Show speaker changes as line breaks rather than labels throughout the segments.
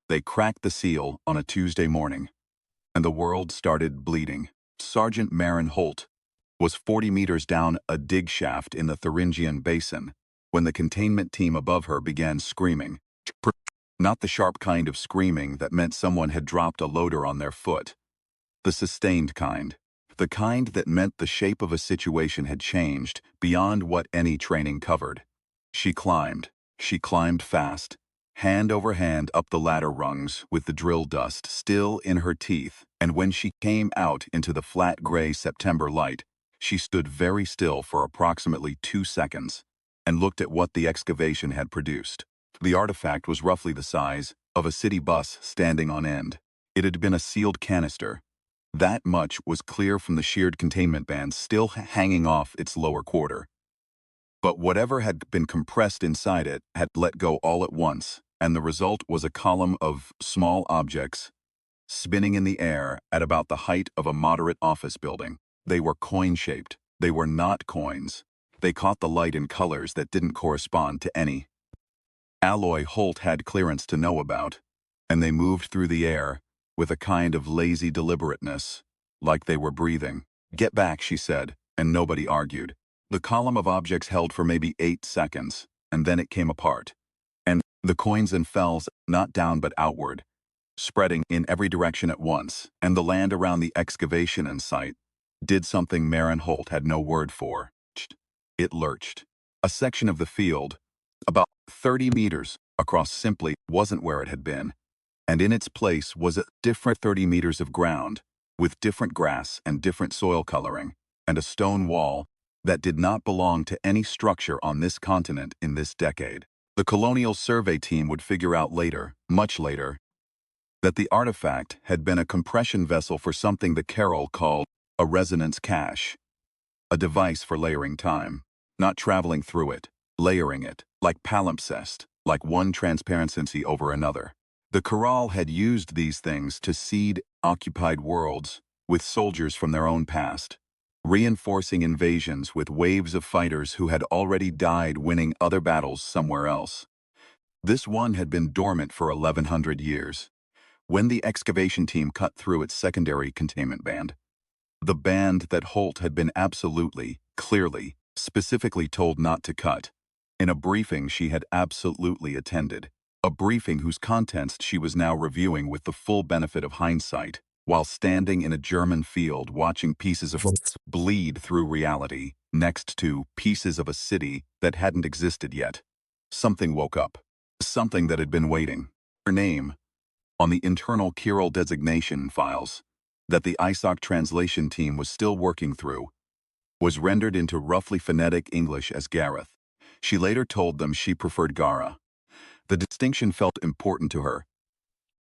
They cracked the seal on a Tuesday morning, and the world started bleeding. Sergeant Marin Holt was 40 meters down a dig shaft in the Thuringian Basin when the containment team above her began screaming. Not the sharp kind of screaming that meant someone had dropped a loader on their foot. The sustained kind. The kind that meant the shape of a situation had changed beyond what any training covered. She climbed. She climbed fast, hand over hand up the ladder rungs with the drill dust still in her teeth, and when she came out into the flat gray September light, she stood very still for approximately 2 seconds and looked at what the excavation had produced. The artifact was roughly the size of a city bus standing on end. It had been a sealed canister. That much was clear from the sheared containment bands still hanging off its lower quarter. But whatever had been compressed inside it had let go all at once, and the result was a column of small objects spinning in the air at about the height of a moderate office building. They were coin-shaped. They were not coins. They caught the light in colors that didn't correspond to any alloy Holt had clearance to know about, and they moved through the air with a kind of lazy deliberateness, like they were breathing. "Get back," she said, and nobody argued. The column of objects held for maybe 8 seconds, and then it came apart. And the coins and fells, not down but outward, spreading in every direction at once, and the land around the excavation and site did something Marin Holt had no word for. It lurched. A section of the field, about 30 meters across, simply wasn't where it had been, and in its place was a different 30 meters of ground, with different grass and different soil coloring, and a stone wall that did not belong to any structure on this continent in this decade. The Colonial Survey team would figure out later, much later, that the artifact had been a compression vessel for something the Carroll called a resonance cache, a device for layering time, not traveling through it, layering it, like palimpsest, like one transparency over another. The Corral had used these things to seed occupied worlds with soldiers from their own past, reinforcing invasions with waves of fighters who had already died winning other battles somewhere else. This one had been dormant for 1100 years. When the excavation team cut through its secondary containment band, the band that Holt had been absolutely, clearly, specifically told not to cut, in a briefing she had absolutely attended, a briefing whose contents she was now reviewing with the full benefit of hindsight, while standing in a German field watching pieces of bleed through reality, next to pieces of a city that hadn't existed yet. Something woke up. Something that had been waiting. Her name, on the internal Kirill designation files that the ISOC translation team was still working through, was rendered into roughly phonetic English as Gareth. She later told them she preferred Gara. The distinction felt important to her,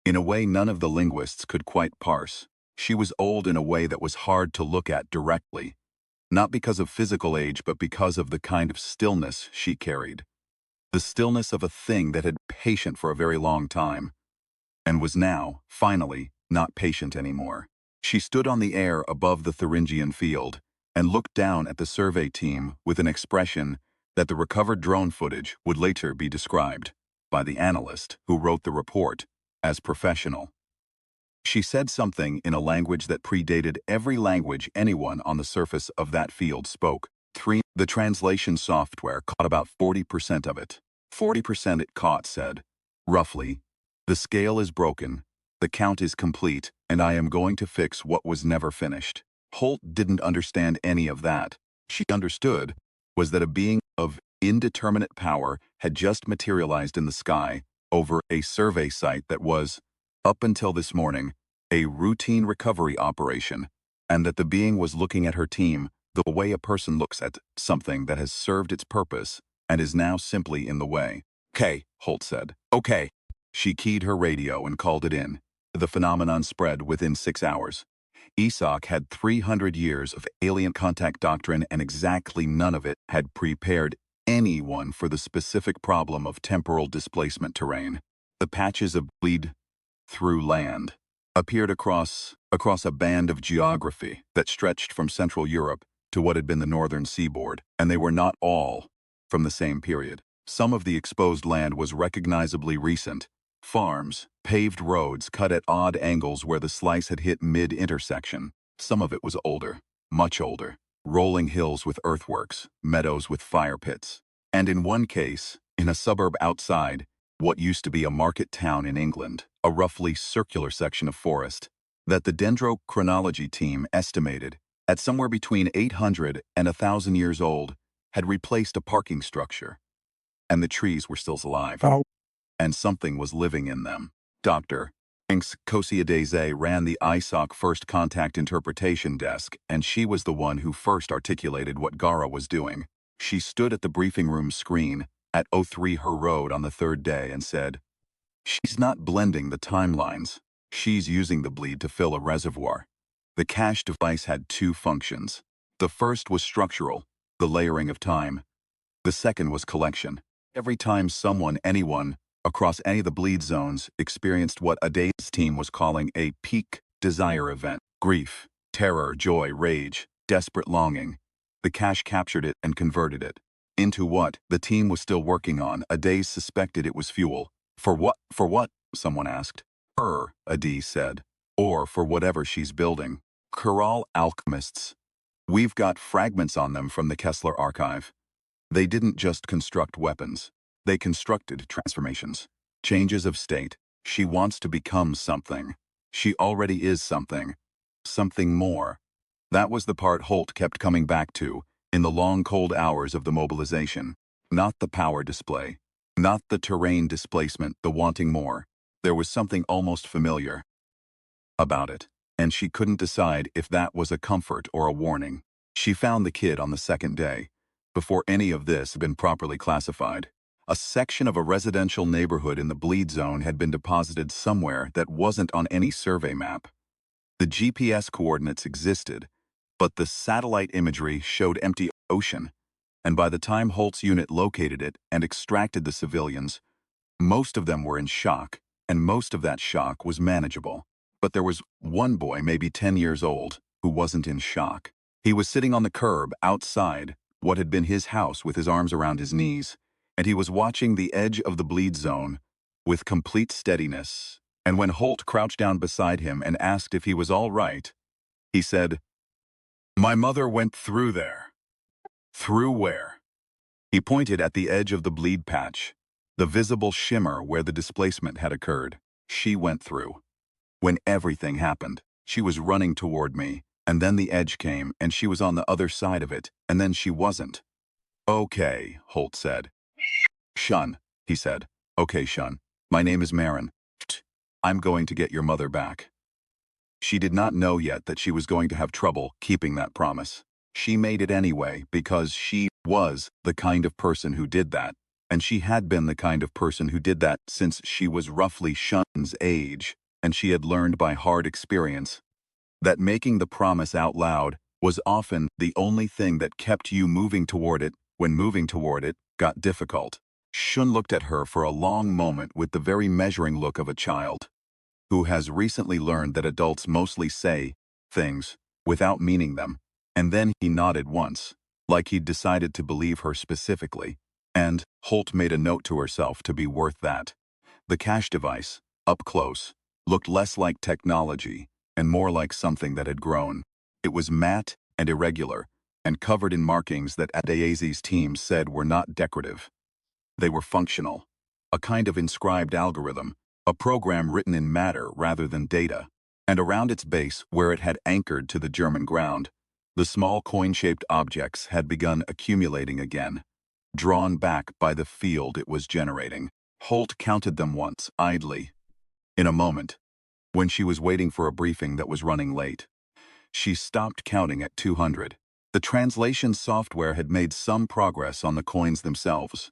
in a way none of the linguists could quite parse. She was old in a way that was hard to look at directly, not because of physical age but because of the kind of stillness she carried. The stillness of a thing that had been patient for a very long time, and was now, finally, not patient anymore. She stood on the air above the Thuringian field and looked down at the survey team with an expression that the recovered drone footage would later be described, by the analyst who wrote the report, as professional. She said something in a language that predated every language anyone on the surface of that field spoke. The translation software caught about 40% of it. 40% it caught said, roughly, "The scale is broken, the count is complete, and I am going to fix what was never finished." Holt didn't understand any of that. She understood was that a being of indeterminate power had just materialized in the sky over a survey site that was, up until this morning, a routine recovery operation, and that the being was looking at her team the way a person looks at something that has served its purpose and is now simply in the way. "Okay," Holt said. "Okay." She keyed her radio and called it in. The phenomenon spread within 6 hours. ESOC had 300 years of alien contact doctrine, and exactly none of it had prepared anyone for the specific problem of temporal displacement terrain. The patches of bleed through land appeared across a band of geography that stretched from Central Europe to what had been the northern seaboard, and they were not all from the same period. Some of the exposed land was recognizably recent, Farms, paved roads cut at odd angles where the slice had hit mid-intersection. Some of it was older, much older. Rolling hills with earthworks, meadows with fire pits. And in one case, in a suburb outside what used to be a market town in England, a roughly circular section of forest, that the dendrochronology team estimated, at somewhere between 800 and 1,000 years old, had replaced a parking structure. And the trees were still alive.
Oh.
And something was living in them. Dr. Inks Kosiadeze ran the ISOC First Contact Interpretation Desk, and she was the one who first articulated what Gara was doing. She stood at the briefing room screen at 03 Her Road on the third day and said, "She's not blending the timelines. She's using the bleed to fill a reservoir." The cache device had two functions. The first was structural, the layering of time. The second was collection. Every time anyone, across any of the bleed zones, experienced what Ada's team was calling a peak desire event, grief, terror, joy, rage, desperate longing, the cache captured it and converted it into what the team was still working on. Ade suspected it was fuel. For what? For what? Someone asked. Her, Ade said. Or for whatever she's building. Corral alchemists. We've got fragments on them from the Kessler archive. They didn't just construct weapons. They constructed transformations. Changes of state. She wants to become something. She already is something. Something more. That was the part Holt kept coming back to in the long cold hours of the mobilization. Not the power display. Not the terrain displacement, the wanting more. There was something almost familiar about it, and she couldn't decide if that was a comfort or a warning. She found the kid on the second day, before any of this had been properly classified. A section of a residential neighborhood in the bleed zone had been deposited somewhere that wasn't on any survey map. The GPS coordinates existed, but the satellite imagery showed empty ocean, and by the time Holt's unit located it and extracted the civilians, most of them were in shock, and most of that shock was manageable. But there was one boy, maybe 10 years old, who wasn't in shock. He was sitting on the curb outside what had been his house with his arms around his knees, and he was watching the edge of the bleed zone with complete steadiness. And when Holt crouched down beside him and asked if he was all right, he said, "My mother went through there." Through where? He pointed at the edge of the bleed patch, the visible shimmer where the displacement had occurred. She went through. When everything happened, she was running toward me, and then the edge came, and she was on the other side of it, and then she wasn't. "Okay," Holt said. "Shun," he said. "Okay, Shun. My name is Marin. I'm going to get your mother back." She did not know yet that she was going to have trouble keeping that promise. She made it anyway because she was the kind of person who did that, and she had been the kind of person who did that since she was roughly Shun's age, and she had learned by hard experience that making the promise out loud was often the only thing that kept you moving toward it when moving toward it got difficult. Shun looked at her for a long moment with the very measuring look of a child who has recently learned that adults mostly say things without meaning them, and then he nodded once, like he'd decided to believe her specifically, and Holt made a note to herself to be worth that. The cache device, up close, looked less like technology and more like something that had grown. It was matte and irregular, and covered in markings that Adaezi's team said were not decorative. They were functional, a kind of inscribed algorithm, a program written in matter rather than data. And around its base, where it had anchored to the German ground, the small coin-shaped objects had begun accumulating again, drawn back by the field it was generating. Holt counted them once, idly. In a moment, when she was waiting for a briefing that was running late, she stopped counting at 200. The translation software had made some progress on the coins themselves,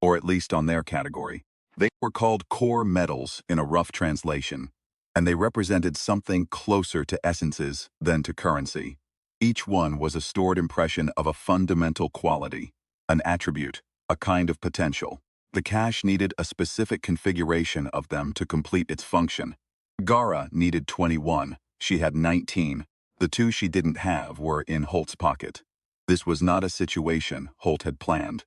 or at least on their category. They were called core metals in a rough translation, and they represented something closer to essences than to currency. Each one was a stored impression of a fundamental quality, an attribute, a kind of potential. The cache needed a specific configuration of them to complete its function. Gara needed 21. She had 19. The two she didn't have were in Holt's pocket. This was not a situation Holt had planned.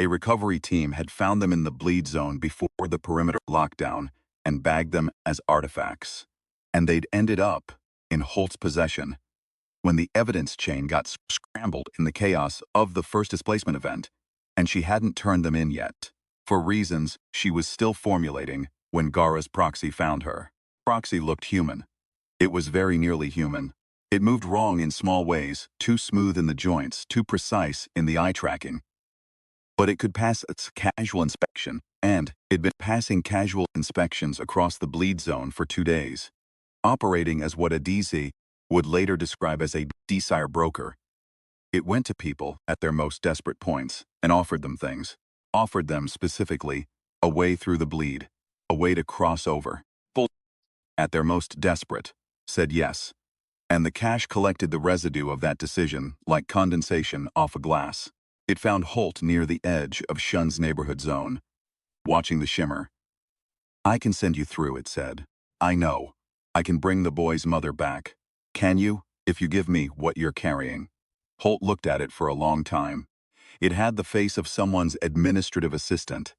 A recovery team had found them in the bleed zone before the perimeter lockdown, and bagged them as artifacts. And they'd ended up in Holt's possession. When the evidence chain got scrambled in the chaos of the first displacement event, and she hadn't turned them in yet, for reasons she was still formulating when Gara's proxy found her. Proxy looked human. It was very nearly human. It moved wrong in small ways, too smooth in the joints, too precise in the eye tracking. But it could pass its casual inspection, and it'd been passing casual inspections across the bleed zone for 2 days, operating as what a DC would later describe as a desire broker. It went to people at their most desperate points and offered them things, offered them specifically a way through the bleed, a way to cross over. At their most desperate, said yes, and the cash collected the residue of that decision like condensation off a glass. It found Holt near the edge of Shun's neighborhood zone, watching the shimmer. I can send you through, it said. I know. I can bring the boy's mother back. Can you, if you give me what you're carrying? Holt looked at it for a long time. It had the face of someone's administrative assistant.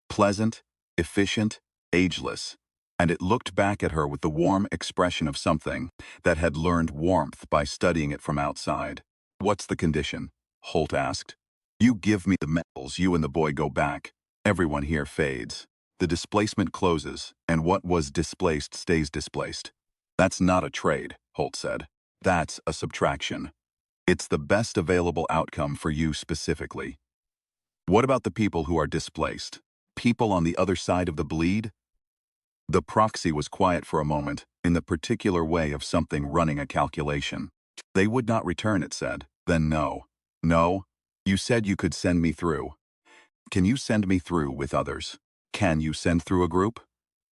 Pleasant, efficient, ageless. And it looked back at her with the warm expression of something that had learned warmth by studying it from outside. What's the condition? Holt asked. You give me the metals, you and the boy go back. Everyone here fades. The displacement closes, and what was displaced stays displaced. That's not a trade, Holt said. That's a subtraction. It's the best available outcome for you specifically. What about the people who are displaced? People on the other side of the bleed? The proxy was quiet for a moment, in the particular way of something running a calculation. They would not return, it said. Then no. No? You said you could send me through. Can you send me through with others? Can you send through a group?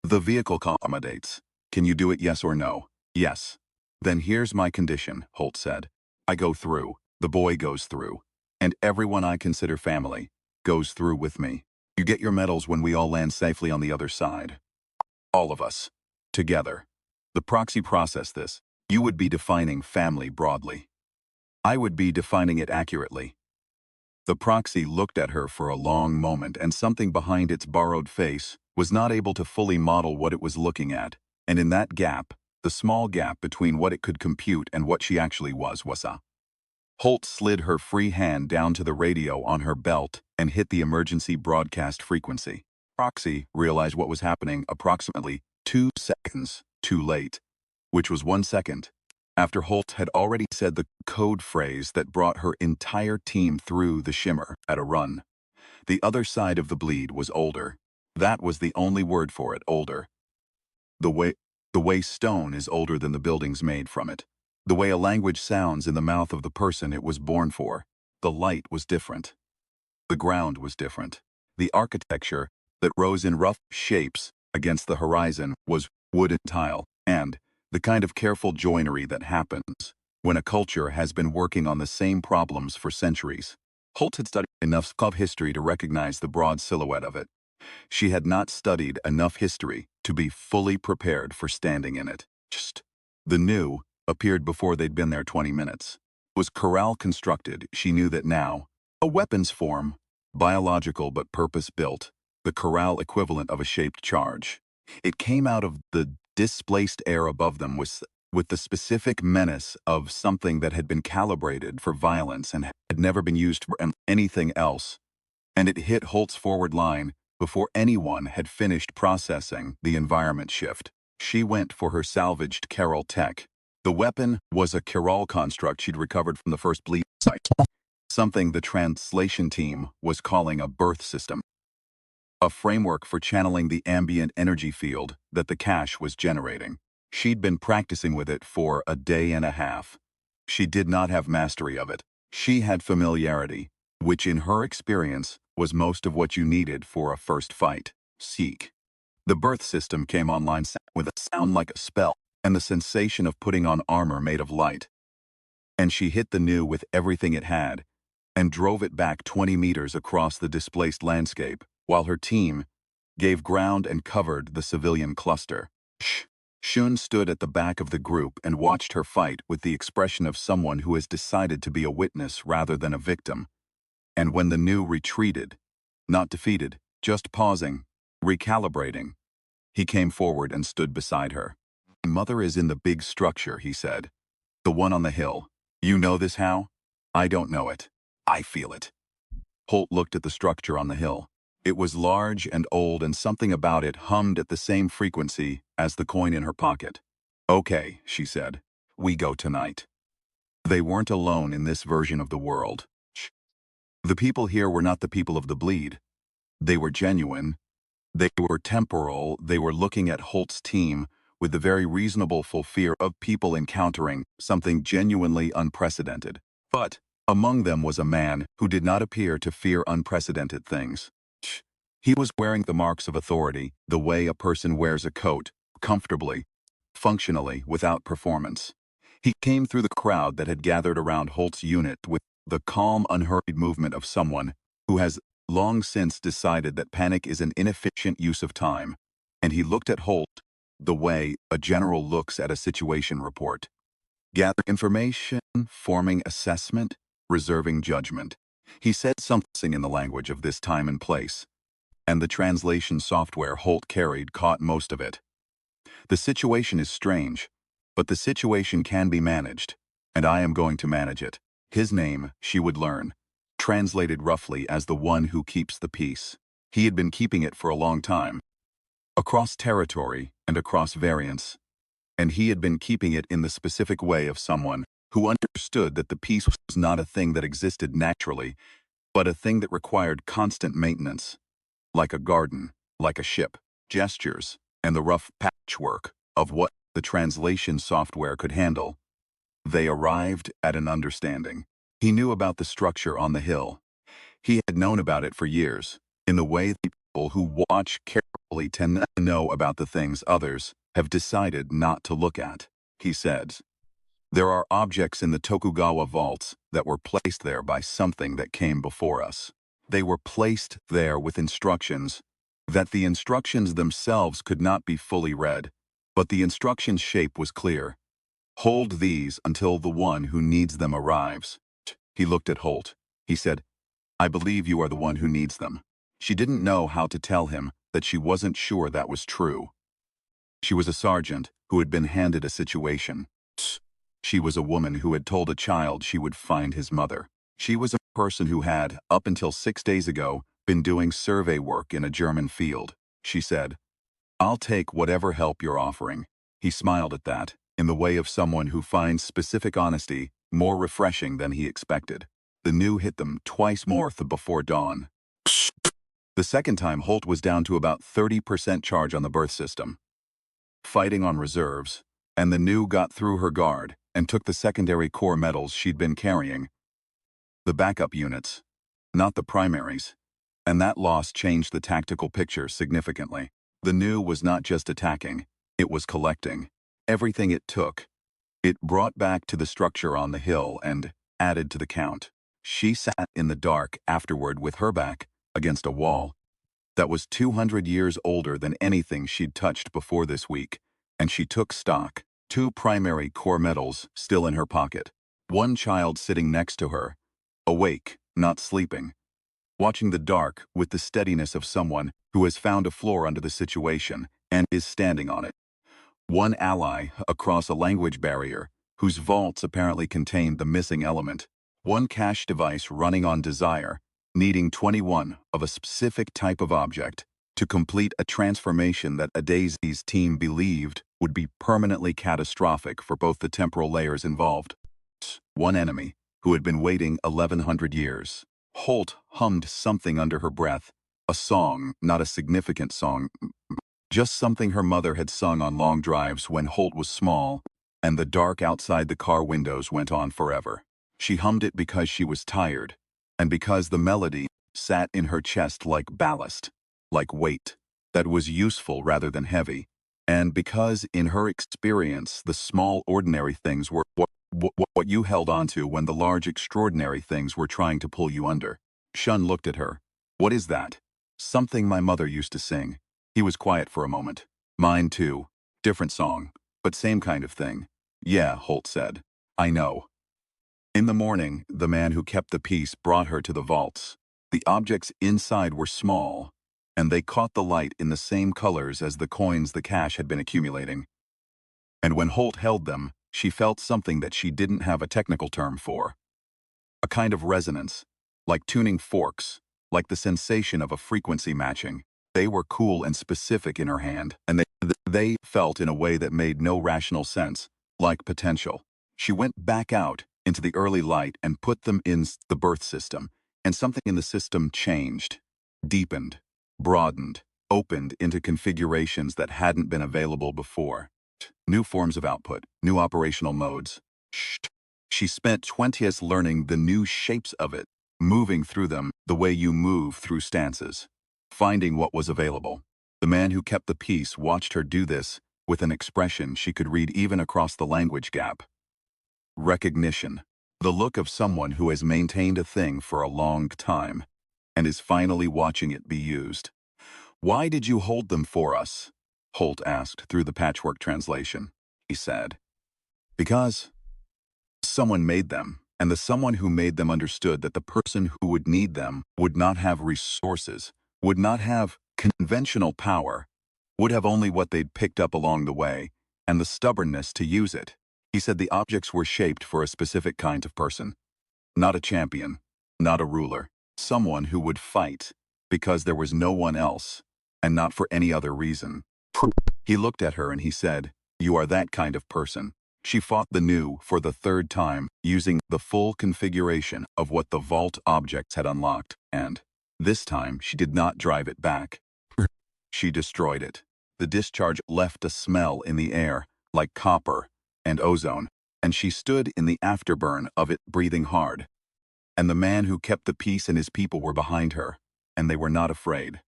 The vehicle accommodates. Can you do it, yes or no? Yes. Then here's my condition, Holt said. I go through, the boy goes through, and everyone I consider family goes through with me. You get your medals when we all land safely on the other side. All of us. Together. The proxy processed this. You would be defining family broadly. I would be defining it accurately. The proxy looked at her for a long moment, and something behind its borrowed face was not able to fully model what it was looking at, and in that gap, the small gap between what it could compute and what she actually was a. Holt slid her free hand down to the radio on her belt and hit the emergency broadcast frequency. Proxy realized what was happening approximately 2 seconds too late, which was 1 second after Holt had already said the code phrase that brought her entire team through the shimmer at a run. The other side of the bleed was older. That was the only word for it, older. The way stone is older than the buildings made from it. The way a language sounds in the mouth of the person it was born for. The light was different. The ground was different. The architecture that rose in rough shapes against the horizon was wood and tile, and the kind of careful joinery that happens when a culture has been working on the same problems for centuries. Holt had studied enough of history to recognize the broad silhouette of it. She had not studied enough history to be fully prepared for standing in it. The new appeared before they'd been there 20 minutes. Was corral constructed, she knew that now. A weapons form, biological but purpose-built, the corral equivalent of a shaped charge. It came out of the displaced air above them with the specific menace of something that had been calibrated for violence and had never been used for anything else. And it hit Holt's forward line before anyone had finished processing the environment shift. She went for her salvaged Carol Tech. The weapon was a Chiral construct she'd recovered from the first bleed site, something the translation team was calling a birth system. A framework for channeling the ambient energy field that the cache was generating. She'd been practicing with it for a day and a half. She did not have mastery of it. She had familiarity, which in her experience was most of what you needed for a first fight. Seek. The birth system came online with a sound like a spell and the sensation of putting on armor made of light. And she hit the new with everything it had and drove it back 20 meters across the displaced landscape, while her team gave ground and covered the civilian cluster. Shun stood at the back of the group and watched her fight with the expression of someone who has decided to be a witness rather than a victim. And when the new retreated, not defeated, just pausing, recalibrating, He came forward and stood beside her. "My mother is in the big structure," he said. "The one on the hill. You know this how?" "I don't know it. I feel it." Holt looked at the structure on the hill. It was large and old, and something about it hummed at the same frequency as the coin in her pocket. "Okay," she said. "We go tonight." They weren't alone in this version of the world. The people here were not the people of the bleed. They were genuine. They were temporal. They were looking at Holt's team with the very reasonable full fear of people encountering something genuinely unprecedented. But among them was a man who did not appear to fear unprecedented things. He was wearing the marks of authority, the way a person wears a coat, comfortably, functionally, without performance. He came through the crowd that had gathered around Holt's unit with the calm, unhurried movement of someone who has long since decided that panic is an inefficient use of time, and he looked at Holt the way a general looks at a situation report. Gather information, forming assessment, reserving judgment. He said something in the language of this time and place, and the translation software Holt carried caught most of it. "The situation is strange, but the situation can be managed, and I am going to manage it." His name, she would learn, translated roughly as the one who keeps the peace. He had been keeping it for a long time, across territory and across variance, and he had been keeping it in the specific way of someone who understood that the peace was not a thing that existed naturally, but a thing that required constant maintenance, like a garden, like a ship, gestures, and the rough patchwork of what the translation software could handle. They arrived at an understanding. He knew about the structure on the hill. He had known about it for years, in the way that people who watch carefully tend not to know about the things others have decided not to look at. He said, "There are objects in the Tokugawa vaults that were placed there by something that came before us. They were placed there with instructions that the instructions themselves could not be fully read, but the instruction's shape was clear. Hold these until the one who needs them arrives." He looked at Holt. He said, "I believe you are the one who needs them." She didn't know how to tell him that she wasn't sure that was true. She was a sergeant who had been handed a situation. She was a woman who had told a child she would find his mother. She was a person who had, up until 6 days ago, been doing survey work in a German field. She said, "I'll take whatever help you're offering." He smiled at that, in the way of someone who finds specific honesty more refreshing than he expected. The new hit them twice more before dawn. The second time, Holt was down to about 30% charge on the birth system, fighting on reserves, and the new got through her guard and took the secondary core metals she'd been carrying. The backup units, not the primaries, and that loss changed the tactical picture significantly. The new was not just attacking, it was collecting. Everything it took, it brought back to the structure on the hill and added to the count. She sat in the dark afterward with her back against a wall that was 200 years older than anything she'd touched before this week, and she took stock. 2 primary core metals still in her pocket. One child sitting next to her, awake, not sleeping, watching the dark with the steadiness of someone who has found a floor under the situation and is standing on it. One ally across a language barrier, whose vaults apparently contained the missing element. One cache device running on desire, needing 21 of a specific type of object to complete a transformation that Adazi's team believed would be permanently catastrophic for both the temporal layers involved. One enemy who had been waiting 1100 years. Holt hummed something under her breath, a song, not a significant song, just something her mother had sung on long drives when Holt was small, and the dark outside the car windows went on forever. She hummed it because she was tired, and because the melody sat in her chest like ballast, like weight, that was useful rather than heavy, and because in her experience the small ordinary things were what you held onto when the large extraordinary things were trying to pull you under. Shun looked at her. "What is that?" "Something my mother used to sing." He was quiet for a moment. "Mine too. Different song, but same kind of thing." "Yeah," Holt said. "I know." In the morning, the man who kept the peace brought her to the vaults. The objects inside were small, and they caught the light in the same colors as the coins the cache had been accumulating. And when Holt held them, she felt something that she didn't have a technical term for. A kind of resonance, like tuning forks, like the sensation of a frequency matching. They were cool and specific in her hand, and they felt in a way that made no rational sense, like potential. She went back out into the early light and put them in the birth system, and something in the system changed, deepened, broadened, opened into configurations that hadn't been available before. New forms of output, new operational modes. She spent 20s learning the new shapes of it, moving through them the way you move through stances, finding what was available. The man who kept the peace watched her do this with an expression she could read even across the language gap. Recognition. The look of someone who has maintained a thing for a long time and is finally watching it be used. "Why did you hold them for us?" Holt asked through the patchwork translation. He said, "Because someone made them, and the someone who made them understood that the person who would need them would not have resources, would not have conventional power, would have only what they'd picked up along the way, and the stubbornness to use it." He said the objects were shaped for a specific kind of person. Not a champion, not a ruler, someone who would fight because there was no one else, and not for any other reason. He looked at her and he said, "You are that kind of person." She fought the new for the third time, using the full configuration of what the vault objects had unlocked, and this time she did not drive it back. She destroyed it. The discharge left a smell in the air, like copper and ozone, and she stood in the afterburn of it, breathing hard. And the man who kept the peace and his people were behind her, and they were not afraid.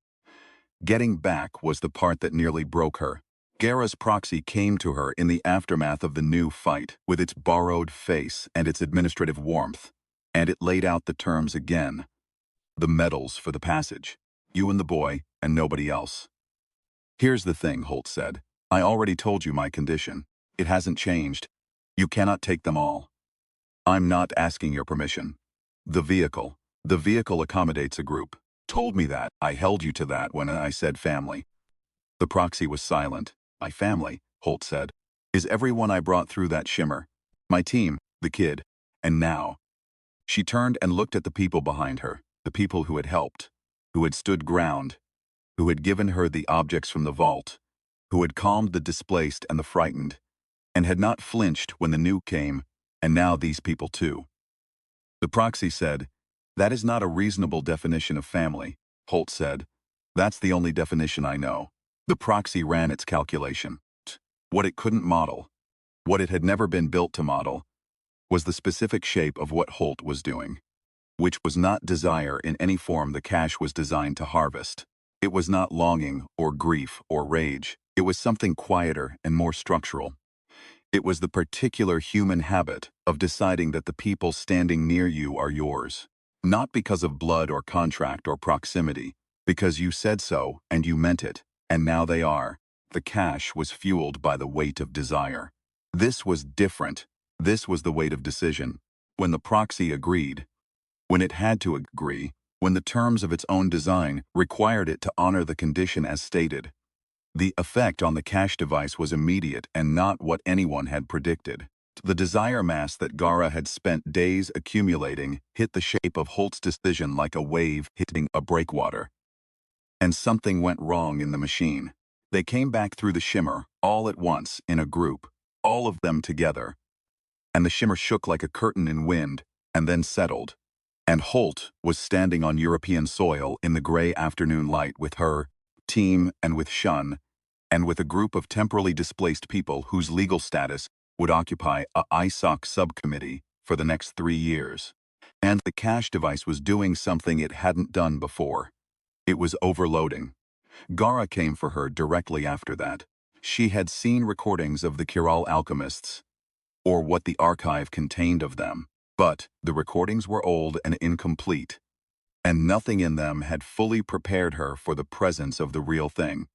Getting back was the part that nearly broke her. Gara's proxy came to her in the aftermath of the new fight, with its borrowed face and its administrative warmth, and it laid out the terms again. The medals for the passage. You and the boy, and nobody else. "Here's the thing," Holt said. "I already told you my condition. It hasn't changed. You cannot take them all. I'm not asking your permission. The vehicle accommodates a group. Told me that. I held you to that when I said family." The proxy was silent. "My family," Holt said, "is everyone I brought through that shimmer. My team, the kid. And now." She turned and looked at the people behind her, the people who had helped, who had stood ground, who had given her the objects from the vault, who had calmed the displaced and the frightened, and had not flinched when the new came, and now these people too. The proxy said, "That is not a reasonable definition of family," Holt said. "That's the only definition I know." The proxy ran its calculation. What it couldn't model, what it had never been built to model, was the specific shape of what Holt was doing, which was not desire in any form the cache was designed to harvest. It was not longing or grief or rage. It was something quieter and more structural. It was the particular human habit of deciding that the people standing near you are yours, not because of blood or contract or proximity, because you said so and you meant it, and now they are. The cache was fueled by the weight of desire. This was different. This was the weight of decision. When the proxy agreed, when it had to agree, when the terms of its own design required it to honor the condition as stated, the effect on the cache device was immediate and not what anyone had predicted. The desire mass that Gara had spent days accumulating hit the shape of Holt's decision like a wave hitting a breakwater. And something went wrong in the machine. They came back through the shimmer, all at once, in a group, all of them together. And the shimmer shook like a curtain in wind, and then settled. And Holt was standing on European soil in the gray afternoon light with her team and with Shun, and with a group of temporally displaced people whose legal status would occupy a ISOC subcommittee for the next 3 years. And the cache device was doing something it hadn't done before. It was overloading. Gara came for her directly after that. She had seen recordings of the Kiral alchemists, or what the archive contained of them, but the recordings were old and incomplete, and nothing in them had fully prepared her for the presence of the real thing.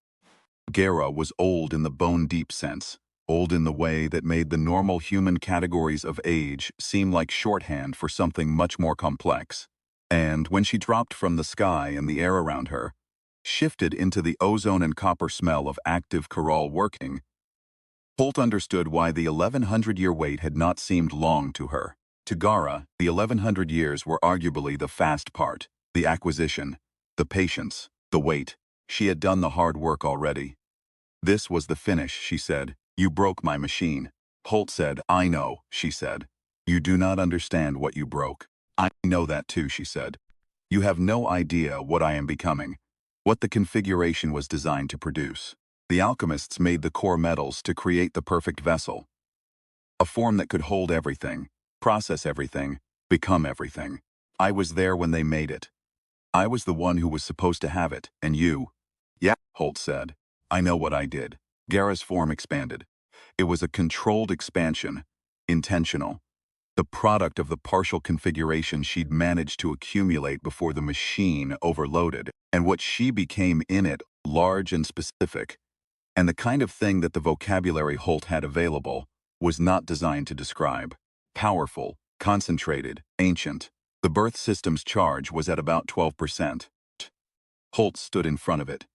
Gara was old in the bone-deep sense, old in the way that made the normal human categories of age seem like shorthand for something much more complex. And when she dropped from the sky and the air around her, shifted into the ozone and copper smell of active coral working, Holt understood why the 1100-year wait had not seemed long to her. To Gara, the 1100 years were arguably the fast part, the acquisition, the patience, the wait. She had done the hard work already. This was the finish, she said. You broke my machine. Holt said, I know, she said. You do not understand what you broke. I know that too, she said. You have no idea what I am becoming, what the configuration was designed to produce. The alchemists made the core metals to create the perfect vessel, a form that could hold everything, process everything, become everything. I was there when they made it. I was the one who was supposed to have it, and you. Yeah, Holt said. I know what I did. Gara's form expanded. It was a controlled expansion, intentional, the product of the partial configuration she'd managed to accumulate before the machine overloaded, and what she became in it, large and specific, and the kind of thing that the vocabulary Holt had available was not designed to describe. Powerful, concentrated, ancient. The birth system's charge was at about 12%. Holt stood in front of it.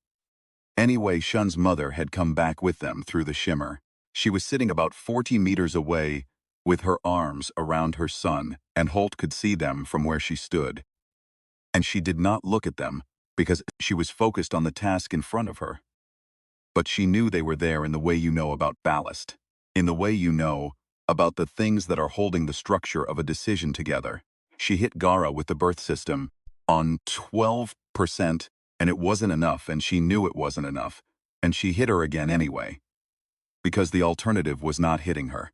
Anyway, Shun's mother had come back with them through the shimmer. She was sitting about 40 meters away with her arms around her son, and Holt could see them from where she stood. And she did not look at them because she was focused on the task in front of her. But she knew they were there in the way you know about ballast, in the way you know about the things that are holding the structure of a decision together. She hit Gara with the birth system on 12%, and it wasn't enough, and she knew it wasn't enough, and she hit her again anyway, because the alternative was not hitting her.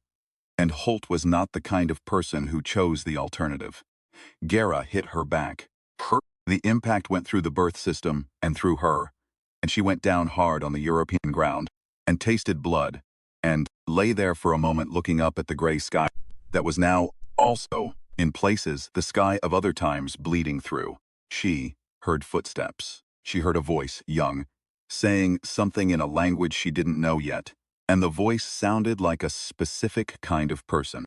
And Holt was not the kind of person who chose the alternative. Gara hit her back. The impact went through the birth system and through her, and she went down hard on the European ground and tasted blood and lay there for a moment looking up at the gray sky that was now also, in places, the sky of other times bleeding through. She heard footsteps. She heard a voice, young, saying something in a language she didn't know yet, and the voice sounded like a specific kind of person.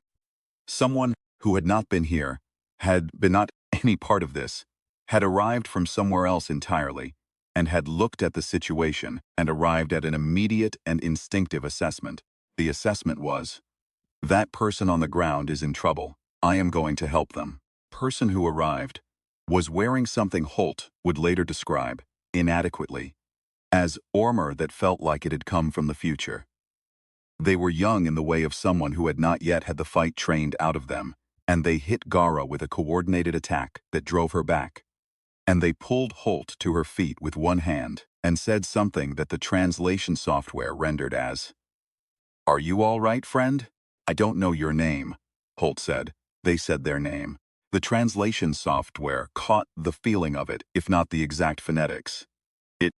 Someone who had not been here, had been not any part of this, had arrived from somewhere else entirely, and had looked at the situation and arrived at an immediate and instinctive assessment. The assessment was, that person on the ground is in trouble. I am going to help them. The person who arrived was wearing something Holt would later describe, inadequately, as armor that felt like it had come from the future. They were young in the way of someone who had not yet had the fight trained out of them, and they hit Gara with a coordinated attack that drove her back. And they pulled Holt to her feet with one hand and said something that the translation software rendered as, "Are you all right, friend? I don't know your name," Holt said. They said their name. The translation software caught the feeling of it, if not the exact phonetics. It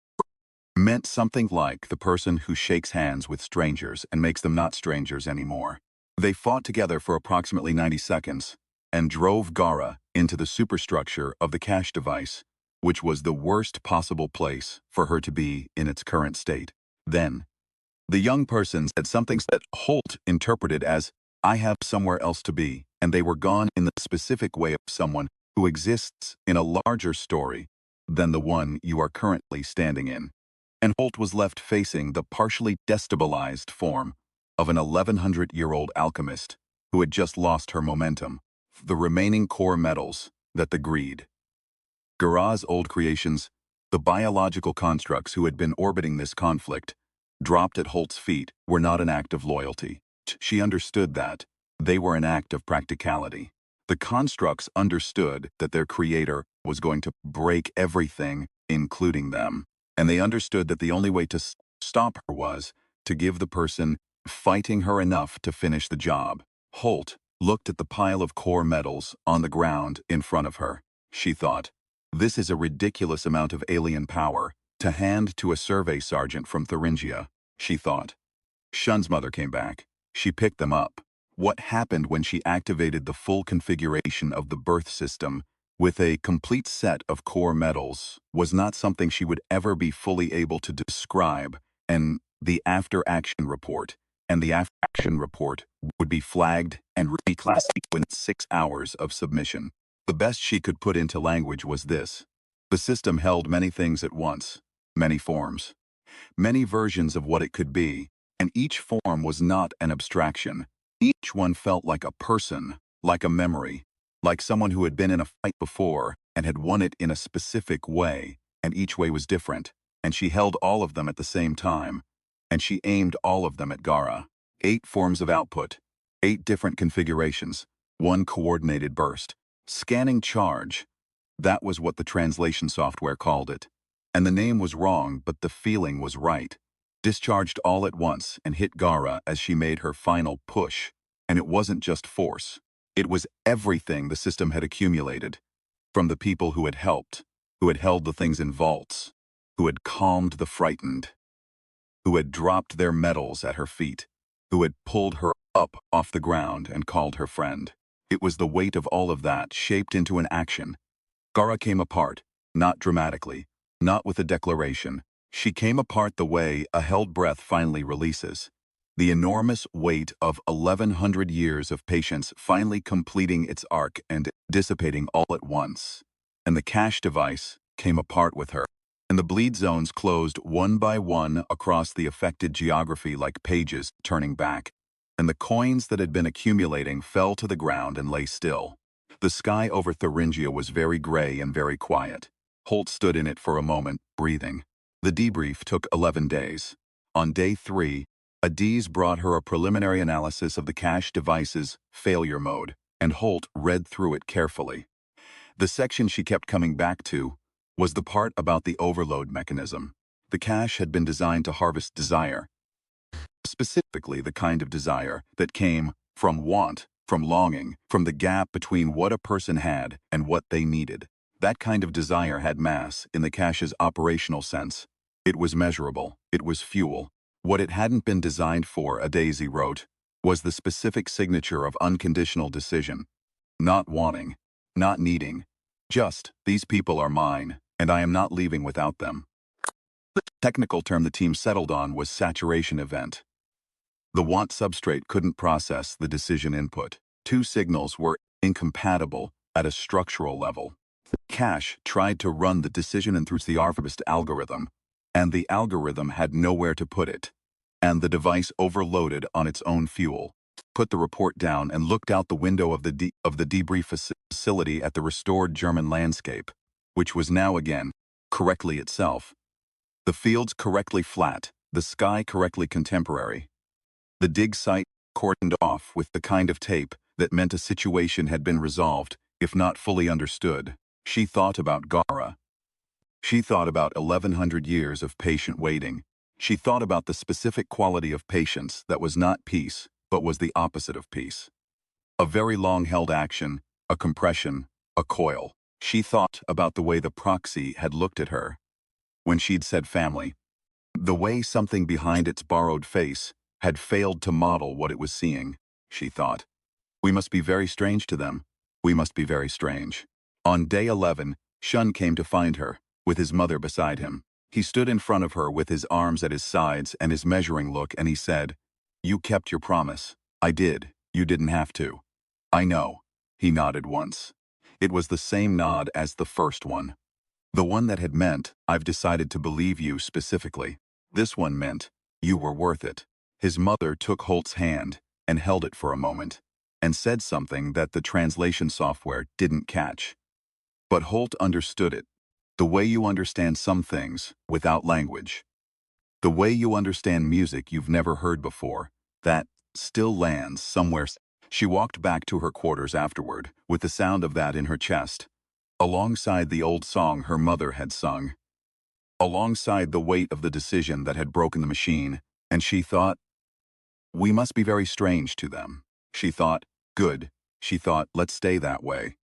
meant something like the person who shakes hands with strangers and makes them not strangers anymore. They fought together for approximately 90 seconds and drove Gara into the superstructure of the cache device, which was the worst possible place for her to be in its current state. Then, the young person said something that Holt interpreted as, I have somewhere else to be, and they were gone in the specific way of someone who exists in a larger story than the one you are currently standing in. And Holt was left facing the partially destabilized form of an 1100-year-old alchemist who had just lost her momentum, the remaining core metals that the greed. Gara's old creations, the biological constructs who had been orbiting this conflict, dropped at Holt's feet, were not an act of loyalty. She understood that. They were an act of practicality. The constructs understood that their creator was going to break everything, including them. And they understood that the only way to stop her was to give the person fighting her enough to finish the job. Holt looked at the pile of core metals on the ground in front of her. She thought, this is a ridiculous amount of alien power to hand to a survey sergeant from Thuringia, she thought. Shun's mother came back. She picked them up. What happened when she activated the full configuration of the birth system with a complete set of core metals was not something she would ever be fully able to describe, and the after-action report would be flagged and reclassified within 6 hours of submission. The best she could put into language was this. The system held many things at once. many forms, many versions of what it could be, and each form was not an abstraction. Each one felt like a person, like a memory, like someone who had been in a fight before and had won it in a specific way, and each way was different, and she held all of them at the same time, and she aimed all of them at Gara. 8 forms of output, 8 different configurations, 1 coordinated burst. Scanning charge. That was what the translation software called it. And the name was wrong, but the feeling was right. Discharged all at once and hit Gara as she made her final push. And it wasn't just force. It was everything the system had accumulated. From the people who had helped, who had held the things in vaults, who had calmed the frightened, who had dropped their medals at her feet, who had pulled her up off the ground and called her friend. It was the weight of all of that shaped into an action. Gara came apart, not dramatically, not with a declaration. She came apart the way a held breath finally releases. The enormous weight of 1,100 years of patience finally completing its arc and dissipating all at once. And the cache device came apart with her. And the bleed zones closed one by one across the affected geography like pages turning back. And the coins that had been accumulating fell to the ground and lay still. The sky over Thuringia was very gray and very quiet. Holt stood in it for a moment, breathing. The debrief took 11 days. On day 3, Adiz brought her a preliminary analysis of the cache device's failure mode, and Holt read through it carefully. The section she kept coming back to was the part about the overload mechanism. The cache had been designed to harvest desire, specifically the kind of desire that came from want, from longing, from the gap between what a person had and what they needed. That kind of desire had mass in the cache's operational sense. It was measurable. It was fuel. What it hadn't been designed for, Daisy wrote, was the specific signature of unconditional decision. Not wanting, not needing. Just, these people are mine, and I am not leaving without them. The technical term the team settled on was saturation event. The want substrate couldn't process the decision input. 2 signals were incompatible at a structural level. Cache tried to run the decision and through the Alchemist algorithm, and the algorithm had nowhere to put it. And the device overloaded on its own fuel. Put the report down and looked out the window of the debrief facility at the restored German landscape, which was now again correctly itself. The fields correctly flat, the sky correctly contemporary. The dig site cordoned off with the kind of tape that meant a situation had been resolved, if not fully understood. She thought about Gara. She thought about 1,100 years of patient waiting. She thought about the specific quality of patience that was not peace, but was the opposite of peace. A very long-held action, a compression, a coil. She thought about the way the proxy had looked at her when she'd said family. The way something behind its borrowed face had failed to model what it was seeing, she thought. We must be very strange to them. We must be very strange. On day 11, Shun came to find her, with his mother beside him. He stood in front of her with his arms at his sides and his measuring look, and he said, "You kept your promise." "I did. You didn't have to." "I know." He nodded once. It was the same nod as the first one. The one that had meant, "I've decided to believe you specifically." This one meant, "You were worth it." His mother took Holt's hand and held it for a moment, and said something that the translation software didn't catch. But Holt understood it. The way you understand some things without language. The way you understand music you've never heard before, that still lands somewhere. She walked back to her quarters afterward, with the sound of that in her chest, alongside the old song her mother had sung, alongside the weight of the decision that had broken the machine, and she thought, we must be very strange to them. She thought, good. She thought, let's stay that way.